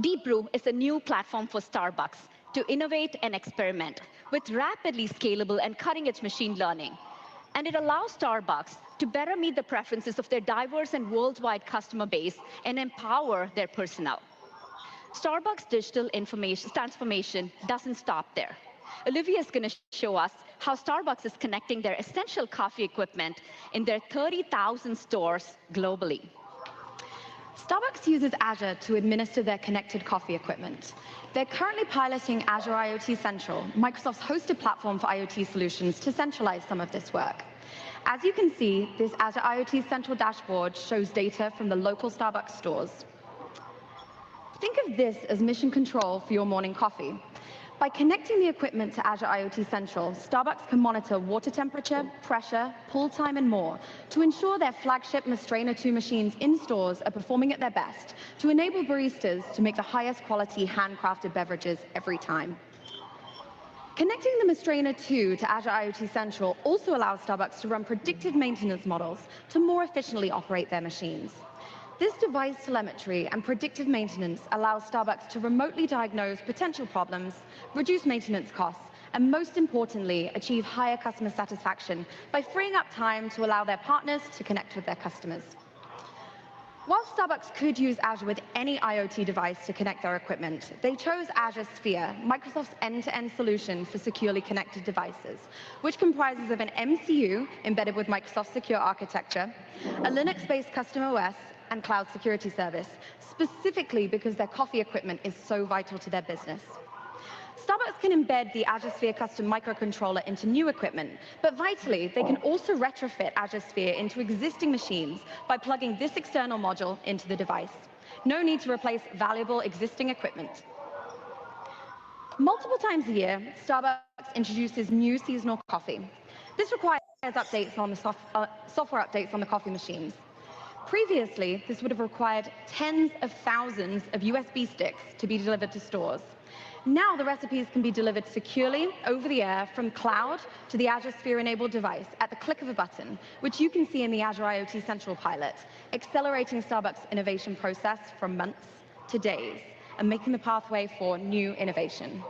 Deep Brew is a new platform for Starbucks to innovate and experiment with rapidly scalable and cutting-edge machine learning. And it allows Starbucks to better meet the preferences of their diverse and worldwide customer base and empower their personnel. Starbucks' digital information transformation doesn't stop there. Olivia is going to show us how Starbucks is connecting their essential coffee equipment in their 30,000 stores globally. Starbucks uses Azure to administer their connected coffee equipment. They're currently piloting Azure IoT Central, Microsoft's hosted platform for IoT solutions, to centralize some of this work. As you can see, this Azure IoT Central dashboard shows data from the local Starbucks stores. Think of this as mission control for your morning coffee. By connecting the equipment to Azure IoT Central, Starbucks can monitor water temperature, pressure, pull time, and more to ensure their flagship Mastrena 2 machines in stores are performing at their best to enable baristas to make the highest quality handcrafted beverages every time. Connecting the Mastrena 2 to Azure IoT Central also allows Starbucks to run predictive maintenance models to more efficiently operate their machines. This device telemetry and predictive maintenance allows Starbucks to remotely diagnose potential problems, reduce maintenance costs, and most importantly, achieve higher customer satisfaction by freeing up time to allow their partners to connect with their customers. While Starbucks could use Azure with any IoT device to connect their equipment, they chose Azure Sphere, Microsoft's end-to-end solution for securely connected devices, which comprises of an MCU embedded with Microsoft Secure Architecture, a Linux-based custom OS, and cloud security service, specifically because their coffee equipment is so vital to their business. Starbucks can embed the Azure Sphere custom microcontroller into new equipment, but vitally, they can also retrofit Azure Sphere into existing machines by plugging this external module into the device. No need to replace valuable existing equipment. Multiple times a year, Starbucks introduces new seasonal coffee. This requires updates on the software updates on the coffee machines. Previously, this would have required tens of thousands of USB sticks to be delivered to stores. Now the recipes can be delivered securely over the air from cloud to the Azure Sphere-enabled device at the click of a button, which you can see in the Azure IoT Central pilot, accelerating Starbucks' innovation process from months to days and making the pathway for new innovation.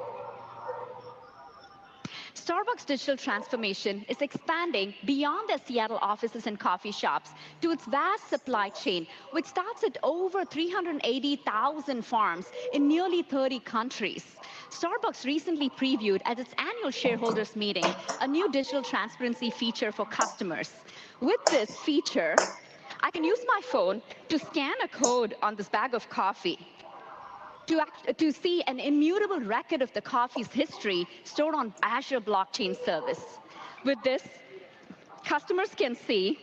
Starbucks' digital transformation is expanding beyond their Seattle offices and coffee shops to its vast supply chain, which starts at over 380,000 farms in nearly 30 countries. Starbucks recently previewed at its annual shareholders meeting a new digital transparency feature for customers. With this feature, I can use my phone to scan a code on this bag of coffee to see an immutable record of the coffee's history stored on Azure blockchain service. With this, customers can see,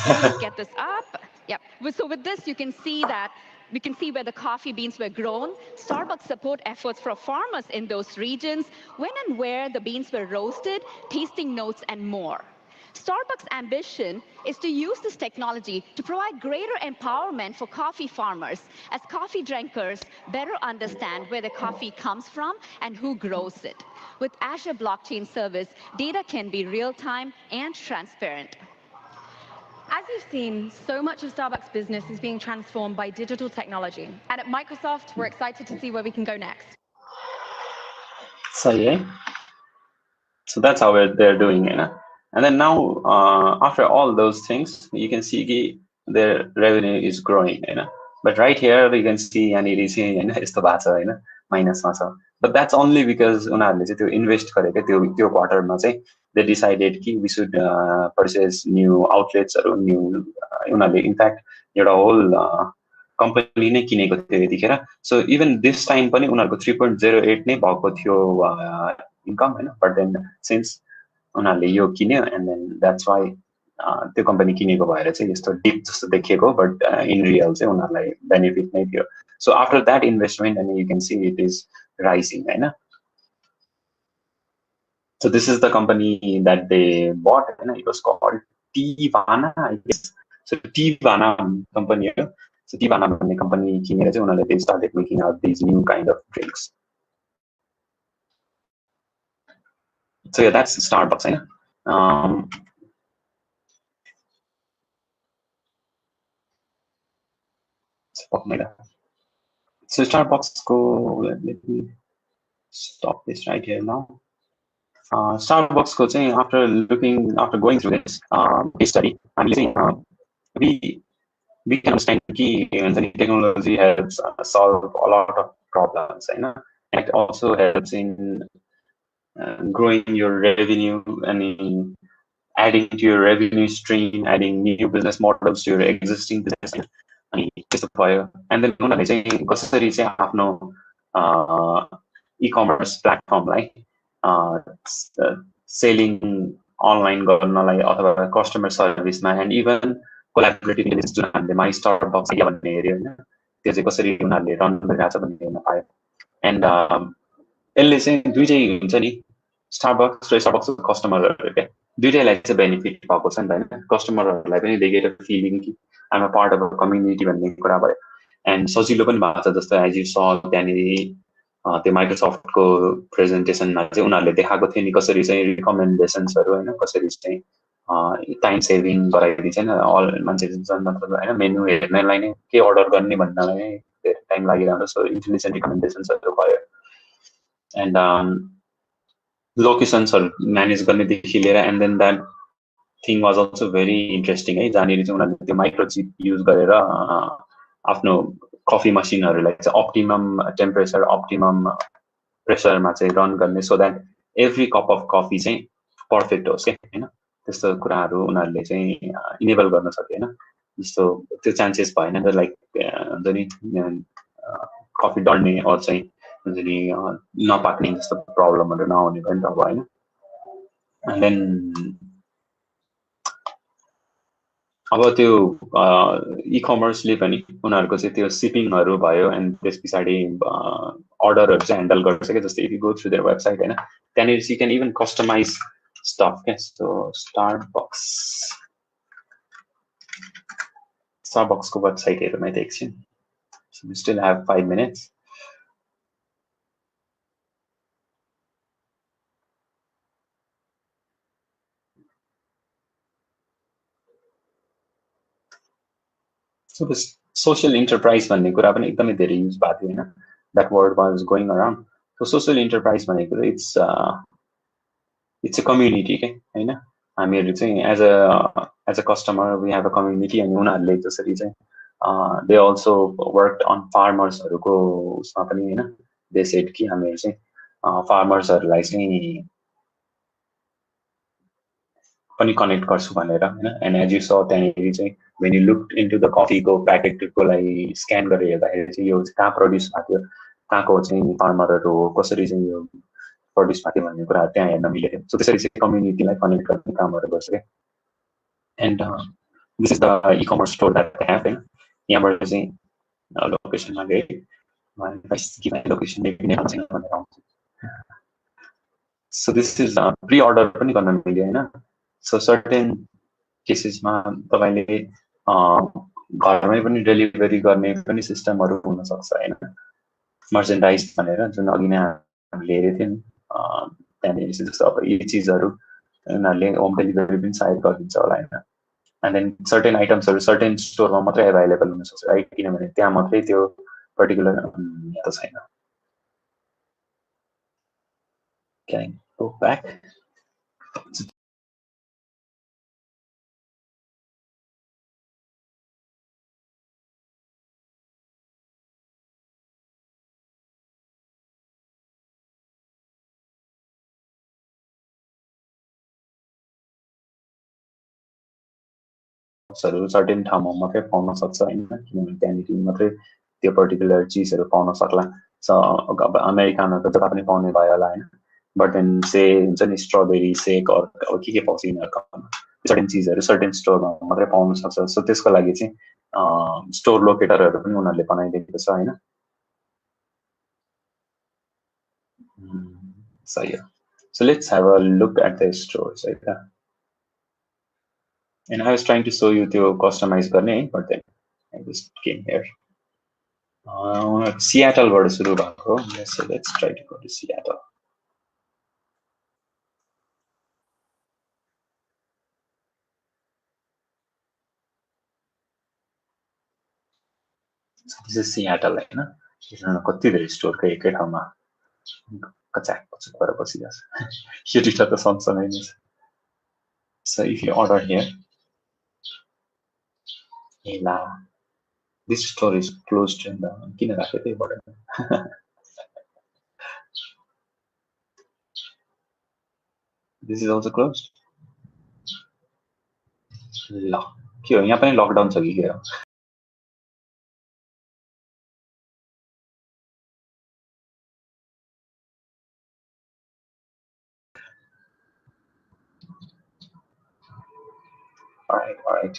let's get this up. Yep. So with this, you can see that we can see where the coffee beans were grown, Starbucks support efforts for farmers in those regions, when and where the beans were roasted, tasting notes, and more. Starbucks' ambition is to use this technology to provide greater empowerment for coffee farmers as coffee drinkers better understand where the coffee comes from and who grows it. With Azure Blockchain Service, data can be real-time and transparent. As you've seen, so much of Starbucks' business is being transformed by digital technology. And at Microsoft, we're excited to see where we can go next. So yeah, so that's how they're doing it. And then now, after all those things, you can see their revenue is growing. But right here, we can see and it is minus. But that's only because to invest त्यो quarter they decided we should purchase new outlets or new in fact एउटा whole company नै किनेको थियो यतिखेर. So even this time पनि उनीहरुको 3.08 नै भएको थियो income but then since उनीहरुले यो किन्यो and then that's why त्यो company किनेको भएर चाहिँ यस्तो dip जस्तो देखिएको but in real चाहिँ उनीहरुलाई benefit नै थियो. So after that investment and you can see it is rising So this is the company that they bought it was called Teavana, I guess. So Teavana company so Teavana company किनेर चाहिँ उनीहरुले they started making out these new kind of drinks. So yeah, that's Starbucks So Starbucks let me stop this right here now. Starbucks after going through this case study, we can understand that technology helps solve a lot of problems, and it also helps in growing your revenue and in adding to your revenue stream, adding new business models to your existing business. And then कसरी चाहिँ आफ्नो e-commerce platform selling online गर्नलाई अथवा customer service मा and even collaborative जुन हामीले My Starbucks भन्ने हेर्यो त्यो चाहिँ कसरी उनीहरूले रन गरिरहेछ भन्ने हेर्न पायो एन्ड यसले चाहिँ दुईटै हुन्छ नि स्टारबक्स र स्टारबक्सको कस्टमरहरू क्या दुईटैलाई चाहिँ बेनिफिट भएको छ नि त होइन कस्टमरहरूलाई पनि दे गेट अ फिलिङ कि आइम a part of a community भन्ने कुरा भयो एन्ड सजिलो पनि भएको छ जस्तो एज यु स त्यहाँनिर त्यो माइक्रोसफ्टको प्रेजेन्टेसनमा चाहिँ उनीहरूले देखाएको थियो नि कसरी चाहिँ रिकमेन्डेसन्सहरू होइन कसरी चाहिँ टाइम सेभिङ गराइदिन्छ होइन अल मान्छे मतलब होइन मेन्यु हेर्नलाई नै के अर्डर गर्ने भन्नलाई नै धेरै टाइम लागिरहन्छ सो इन्टेलिजेन्ट रिकमेन्डेसन्सहरू भयो एन्ड लोकेसन्सहरू म्यानेज गर्नेदेखि लिएर and then that thing was also very interesting है जहाँनिर चाहिँ उनीहरूले त्यो माइक्रोचिप युज गरेर आफ्नो कफी मसिनहरूलाई चाहिँ अप्टिमम टेम्परेचर अप्टिमम प्रेसरमा चाहिँ रन गर्ने so that every cup of coffee चाहिँ पर्फेक्ट होस् क्या होइन त्यस्तो कुराहरू उनीहरूले चाहिँ इनेबल गर्न सक्यो होइन जस्तो त्यो चान्सेस भएन त लाइक हुन्छ नि कफी डढ्ने अरू चाहिँ हुन्छ नि नपाक्ने जस्तो प्रब्लमहरू नआउने पनि त अब होइन एन्ड देन अब त्यो इ कमर्सले पनि उनीहरूको चाहिँ त्यो सिपिङहरू भयो एन्ड त्यस पछाडि अर्डरहरू चाहिँ ह्यान्डल गर्छ क्या जस्तै if you go through their website होइन त्यहाँनिर you can even customize stuff क्या सो स्टारबक्सको वेबसाइट हेरौँ है त एकछिन so we still have 5 minutes So this social enterprise भन्ने कुरा पनि एकदमै धेरै युज भएको थियो होइन that word was going around so social enterprise भनेको इट्स अ कम्युनिटी के होइन हामीहरू चाहिँ as a customer we have a community अनि उनीहरूले जसरी चाहिँ दे अल्सो वर्क अन फार्मर्सहरूको उसमा पनि होइन दे सेड कि हामीहरू चाहिँ फार्मर्सहरूलाई चाहिँ पनि कनेक्ट गर्छु भनेर होइन एन्ड एज यु स त्यहाँनिर चाहिँ when you look into the कफीको प्याकेटको लागि स्क्यान गरेर हेर्दाखेरि चाहिँ यो कहाँ प्रड्युस भएको थियो कहाँको चाहिँ फार्मरहरू हो कसरी चाहिँ यो प्रड्युस भएको थियो भन्ने कुराहरू त्यहाँ हेर्न मिलेको सो त्यसरी चाहिँ कम्युनिटीलाई कनेक्ट गर्ने कामहरू गर्छ क्या end this is the e commerce store that have होइन यहाँबाट चाहिँ लोकेसनमा गए लोकेसन भनेर आउँछ सो दिस इज प्रि अर्डर पनि गर्न मिल्यो होइन सो सर्टेन केसेसमा तपाईँले घरमै पनि डेलिभरी गर्ने पनि सिस्टमहरू हुनसक्छ होइन मर्चेन्डाइज भनेर जुन अघि नै हामीले हेरेको थियौँ नि त्यहाँनिर जस्तो अब यी चिजहरू उनीहरूले होम डेलिभरी पनि सायद गरिदिन्छ होला होइन एन्ड देन सर्टेन आइटम्सहरू सर्टेन स्टोरमा मात्रै एभाइलेबल हुनसक्छ राइट किनभने त्यहाँ मात्रै त्यो पर्टिकुलर त छैन Can I go back? Certain ठाउँमा मात्रै पाउन सक्छ होइन किनभने त्यहाँनिर मात्रै त्यो पर्टिकुलर चिजहरू पाउन सक्ला सो अब अमेरिकामा त जता पनि पाउने भयो होला होइन बट देन से हुन्छ नि स्ट्रबेरी सेक अब के पाउँछ यिनीहरूको सर्टेन चिजहरू सर्टेन स्टोरमा मात्रै पाउन सक्छ सो त्यसको लागि चाहिँ स्टोर लोकेटरहरू पनि उनीहरूले बनाइदिएको छ होइन सही हो so let's have a look at the stores है त And I was trying to show you the customize garne, but then I just came here. Seattle बाट सुरु भएको. So let's try to go to Seattle. So this is Seattle हैन. यसमा कति धेरै store को एकै ठाउँमा कचाक कचाक गरेर बसिरहेछ. यो दुईटा त सँगसँगै नै छ. So if you order here, this store is closed in the किन राखे त्यही बढ्दैन. This is also closed. ल के हो यहाँ पनि लकडाउन छ कि के हो? All right.